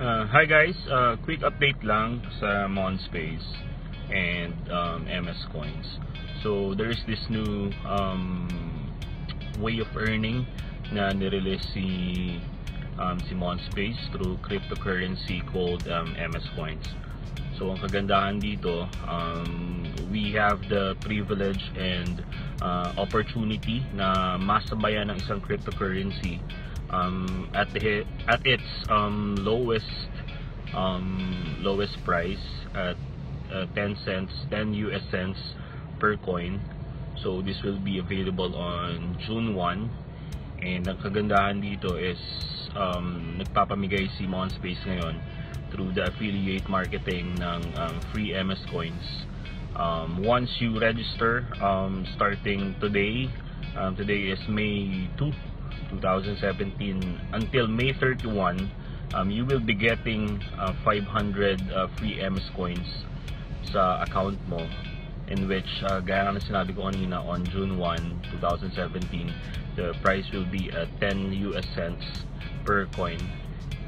Hi guys, quick update lang sa MonSpace and MS Coins. So there is this new way of earning na nirelease si MonSpace through cryptocurrency called MS Coins. So ang kagandahan dito, we have the privilege and opportunity na masabayan ng isang cryptocurrency at its lowest price at 10 US cents per coin. So this will be available on June 1, and ang kagandahan dito is nagpapamigay si MonSpace ngayon through the affiliate marketing ng free MS Coins. Once you register, starting today, today is May 2, 2017, until May 31, you will be getting 500 free MS Coins sa account mo, in which gaya nga na sinabi ko kanina, on June 1, 2017, the price will be at 10 US cents per coin.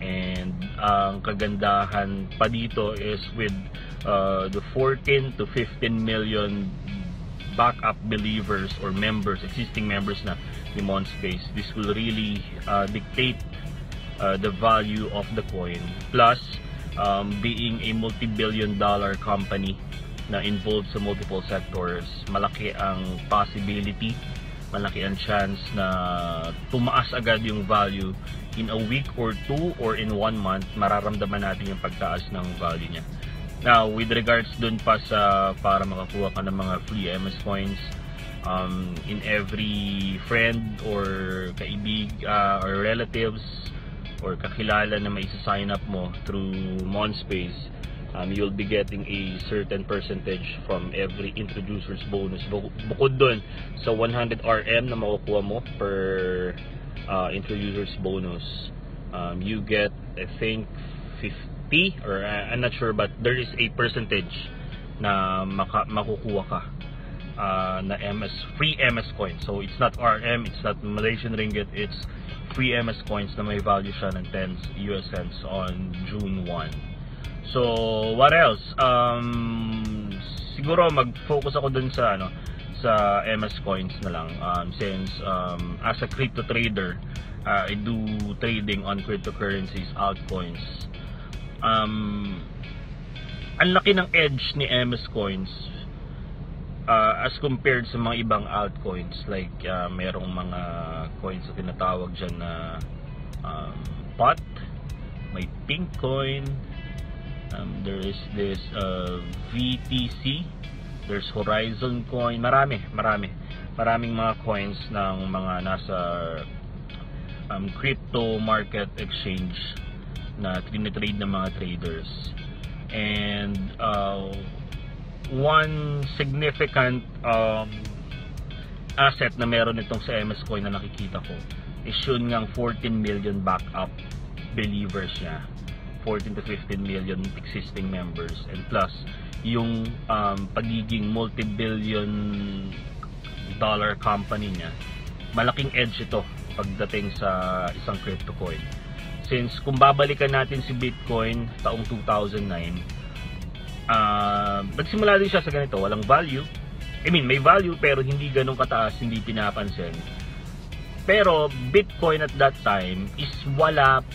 And ang kagandahan pa dito is with the 14 to 15 million backup believers or members, existing members na ni MonSpace, this will really dictate the value of the coin. Plus, being a multi-billion dollar company na involved sa multiple sectors, malaki ang possibility, malaki ang chance na tumaas agad yung value in a week or two, or in 1 month, mararamdaman natin yung pagtaas ng value niya. Now, with regards dun pa sa para makakuha ka ng mga free MS Coins, in every friend or kaibig or relatives or kakilala na may sign up mo through MonSpace, you'll be getting a certain percentage from every introducer's bonus. Bukod dun sa 100 RM na makukuha mo per introducer's bonus, you get, I think, 50, or I'm not sure, but there is a percentage na makukuha ka na free MS coins. So it's not RM, it's not Malaysian ringgit, it's free MS coins na may value siya ng 10 US cents on June 1. So what else? Siguro mag-focus ako dun sa sa MS coins na lang, since as a crypto trader, I do trading on cryptocurrencies, altcoins. Ang laki ng edge ni MS coins as compared sa mga ibang altcoins, like merong mga coins na tinatawag dyan na POT, may Pinkcoin, there is this VTC, there's Horizon Coin, maraming mga coins ng mga nasa crypto market exchange na tinitrade ng mga traders. And one significant asset na meron itong sa MS Coin na nakikita ko is yun ngang 14 million backup believers niya, 14 to 15 million existing members, and plus yung pagiging multi-billion dollar company niya. Malaking edge ito pagdating sa isang crypto coin, since kung babalikan natin si Bitcoin taong 2009, nagsimula din siya sa ganito, walang value. I mean, may value pero hindi ganun kataas, hindi pinapansin. Pero Bitcoin at that time is walang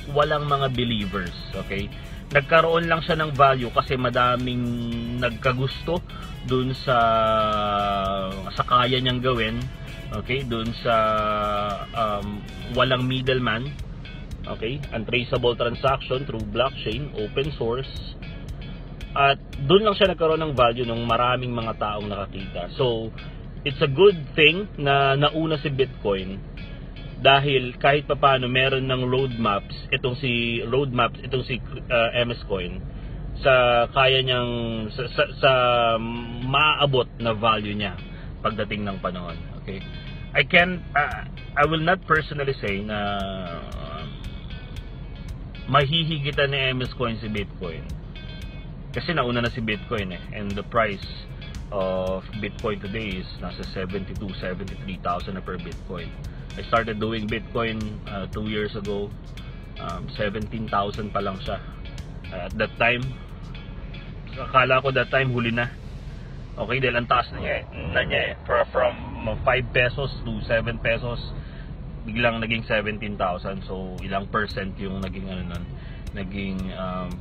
mga believers, okay? Nagkaroon lang siya ng value kasi madaming nagkagusto dun sa kaya niyang gawin, okay? Dun sa walang middleman, okay? Untraceable transaction through blockchain, open source. At doon lang siya nagkaroon ng value ng maraming mga taong nakakita. So, it's a good thing na nauna si Bitcoin, dahil kahit papaano meron ng roadmaps itong si MS Coin sa kaya niyang sa maaabot na value niya pagdating ng panahon. Okay? I will not personally say na mahihigitan ni MS Coin si Bitcoin, kasi nauna na si Bitcoin and the price of Bitcoin today is nasa 72,000-73,000 na per Bitcoin. I started doing Bitcoin 2 years ago, 17,000 pa lang siya. At that time, akala ko that time huli na. Okay, dahil ang taas na niya eh. From 5 pesos to 7 pesos, biglang naging 17,000. So ilang percent yung naging naging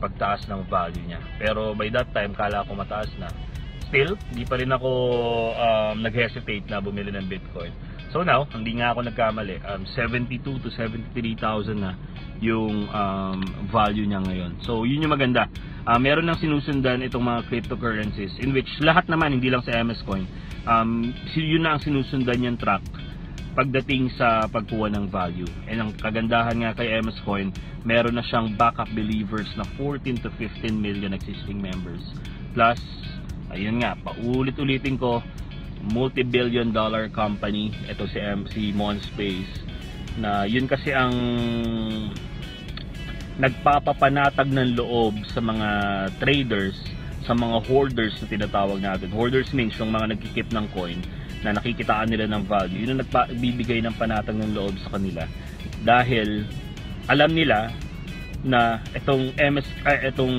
pagtaas ng value niya. Pero by that time, kala ko mataas na. Still, hindi pa rin ako nag-hesitate na bumili ng Bitcoin. So now, hindi nga ako nagkamali. 72 to 73,000 na yung value niya ngayon. So yun yung maganda. Meron nang sinusundan itong mga cryptocurrencies in which lahat naman, hindi lang sa MS Coin, yun na ang sinusundan yung track pagdating sa pagkuha ng value. And ang kagandahan nga kay MS Coin, meron na siyang backup believers na 14 to 15 million existing members. Plus, ayun nga, paulit-ulitin ko, multi-billion dollar company, ito si Monspace, na yun kasi ang nagpapapanatag ng loob sa mga traders, sa mga hoarders na tinatawag natin. Hoarders means yung mga nagkikip ng coin na nakikitaan nila ng value. Yun ang nagbibigay ng panatag ng loob sa kanila. Dahil alam nila na itong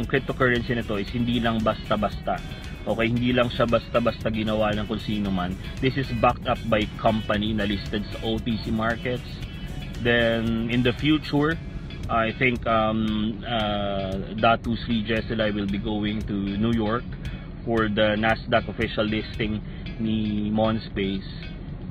cryptocurrency nito is hindi lang basta-basta. Okay, hindi lang siya basta-basta ginawa ng kung sino man. This is backed up by company na listed sa OTC markets. Then in the future, I think Datu Sri Jeselai will be going to New York for the Nasdaq official listing ni Monspace.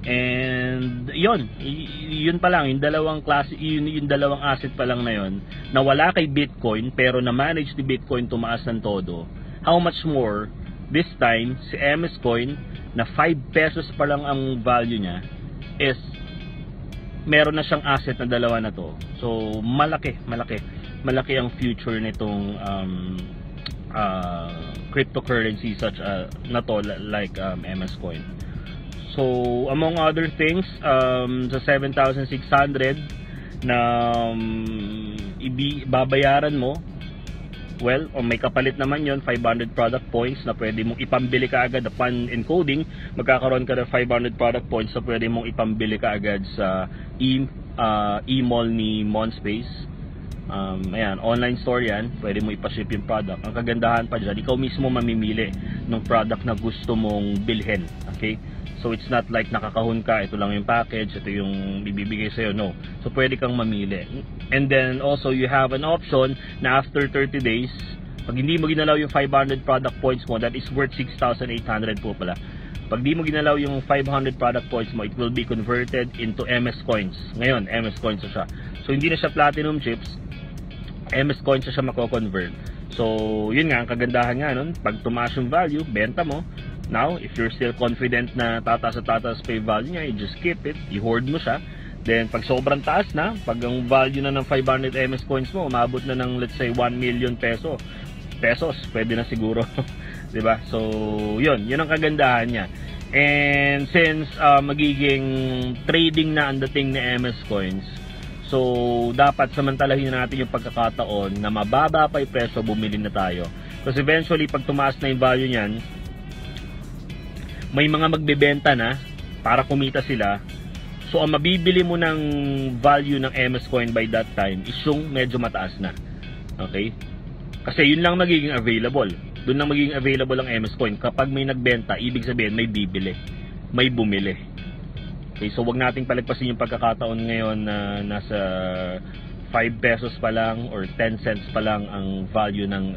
And yun pa lang, yung dalawang klase, yung dalawang asset pa lang na yun, na wala kay Bitcoin pero na manage ni Bitcoin tumaas ng todo. How much more this time si MS Coin na 5 pesos pa lang ang value niya is meron na siyang asset na dalawa na to. So malaki ang future nitong cryptocurrency such na to like MS Coin. So among other things, sa 7,600 na babayaran mo, well, may kapalit naman yon, 500 product points na pwede mong ipambili ka agad upon encoding. Magkakaroon ka ng 500 product points na pwede mong ipambili ka agad sa e-mall ni Monspace. Ayan, online store yan, pwede mo ipaship yung product. Ang kagandahan pa dyan, ikaw mismo mamimili ng product na gusto mong bilhin. Okay? So it's not like nakakahon ka, ito lang yung package, ito yung bibigay sa'yo. No. So pwede kang mamili. And then also you have an option na after 30 days, pag hindi mo ginalaw yung 500 product points mo, that is worth 6,800 po pala. Pag di mo ginalaw yung 500 product points mo, it will be converted into MS Coins. Ngayon, MS Coins na siya. So hindi na siya platinum chips, MS Coins na siya mako-convert. So yun nga, ang kagandahan nga nun, pag tumaas yung value, benta mo. Now, if you're still confident na tataas pa yung value niya, you just keep it, i-hoard mo siya. Then, pag sobrang taas na, pag ang value na ng 500 MS coins mo, umabot na ng, let's say, 1 million pesos, pwede na siguro. Diba? So, yun ang kagandahan niya. And since magiging trading na ang dating ni MS coins, so, dapat samantalahin natin yung pagkakataon na mababa pa yung presyo, bumili na tayo. Because eventually, pag tumaas na yung value niyan, may mga magbebenta na para kumita sila. So ang mabibili mo ng value ng MS Coin by that time is yung medyo mataas na. Okay? Kasi yun lang magiging available. Doon lang magiging available ang MS Coin. Kapag may nagbenta, ibig sabihin may bibili, may bumili. Okay, so wag nating palagpasin yung pagkakataon ngayon na nasa 5 pesos pa lang or 10 cents pa lang ang value ng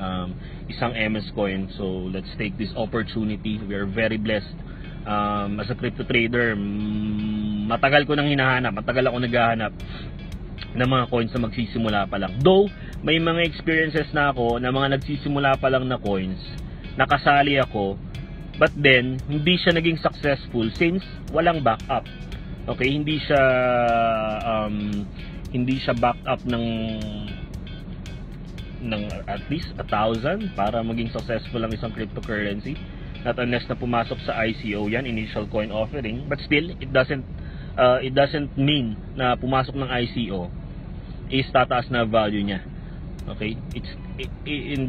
isang MS Coin. So let's take this opportunity. We are very blessed as a crypto trader. Matagal ko nang hinahanap, matagal ako naghahanap ng mga coins na magsisimula pa lang. Though may mga experiences na ako na mga nagsisimula pa lang na coins, nakasali ako, but then hindi siya naging successful since walang backup. Okay, hindi siya backed up ng at least 1,000 para maging successful ang isang cryptocurrency. Not unless na pumasok sa ICO yan, initial coin offering, but still it doesn't mean na pumasok ng ICO is tataas na value niya. Okay,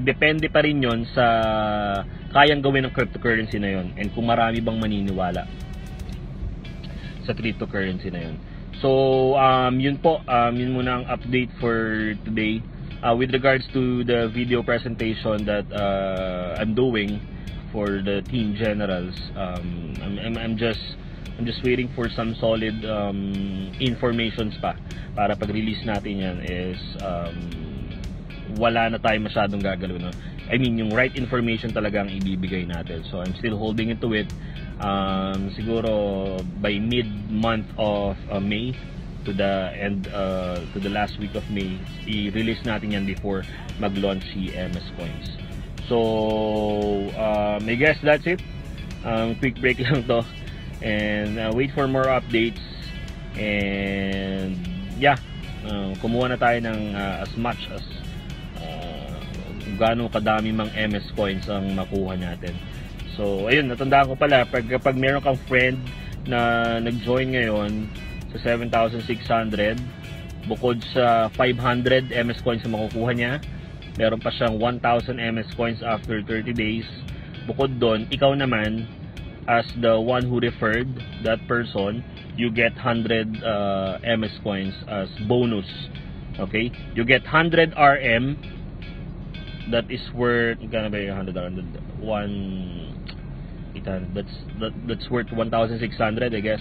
depende pa rin yon sa kayang gawin ng cryptocurrency na yon and kung marami bang maniniwala sa cryptocurrency na yon. So yun po, yun muna ang update for today. with regards to the video presentation that I'm doing for the team generals, I'm just waiting for some solid informations pa para pag-release natin yan is wala na tayo masyadong gagawin, no? I mean, yung right information talaga ang ibibigay natin. So I'm still holding into it. Siguro by mid-month of May to the end, to the last week of May, i-release natin yan before mag-launch si MS Coins. So I guess that's it. Quick break lang to, and wait for more updates. And yeah, kumuha na tayo ng as much as gaano kadami mang MS Coins ang makuha natin. So ayun, natandaan ko pala, pag meron kang friend na nag-join ngayon sa 7,600, bukod sa 500 MS Coins na makukuha niya, meron pa siyang 1,000 MS Coins after 30 days. Bukod doon, ikaw naman, as the one who referred that person, you get 100 MS Coins as bonus. Okay? You get 100 RM. That is worth, gonna be 100 RM, 1,800. That's worth 1,600, I guess.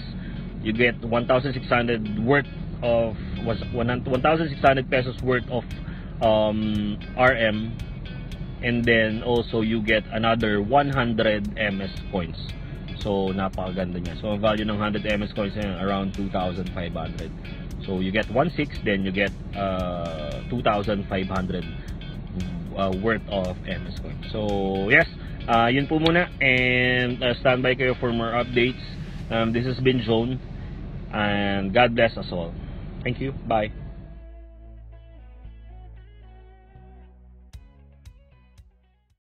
You get 1,600 worth of 1,600 pesos worth of RM, and then also you get another 100 MS Coins. So napakaganda niya. So ang value ng 100 MS Coins ay around 2,500. So you get 1,600, then you get 2,500 worth of MS Coins. So yes, yun po muna, and standby kayo for more updates. This has been Joan, and God bless us all. Thank you. Bye.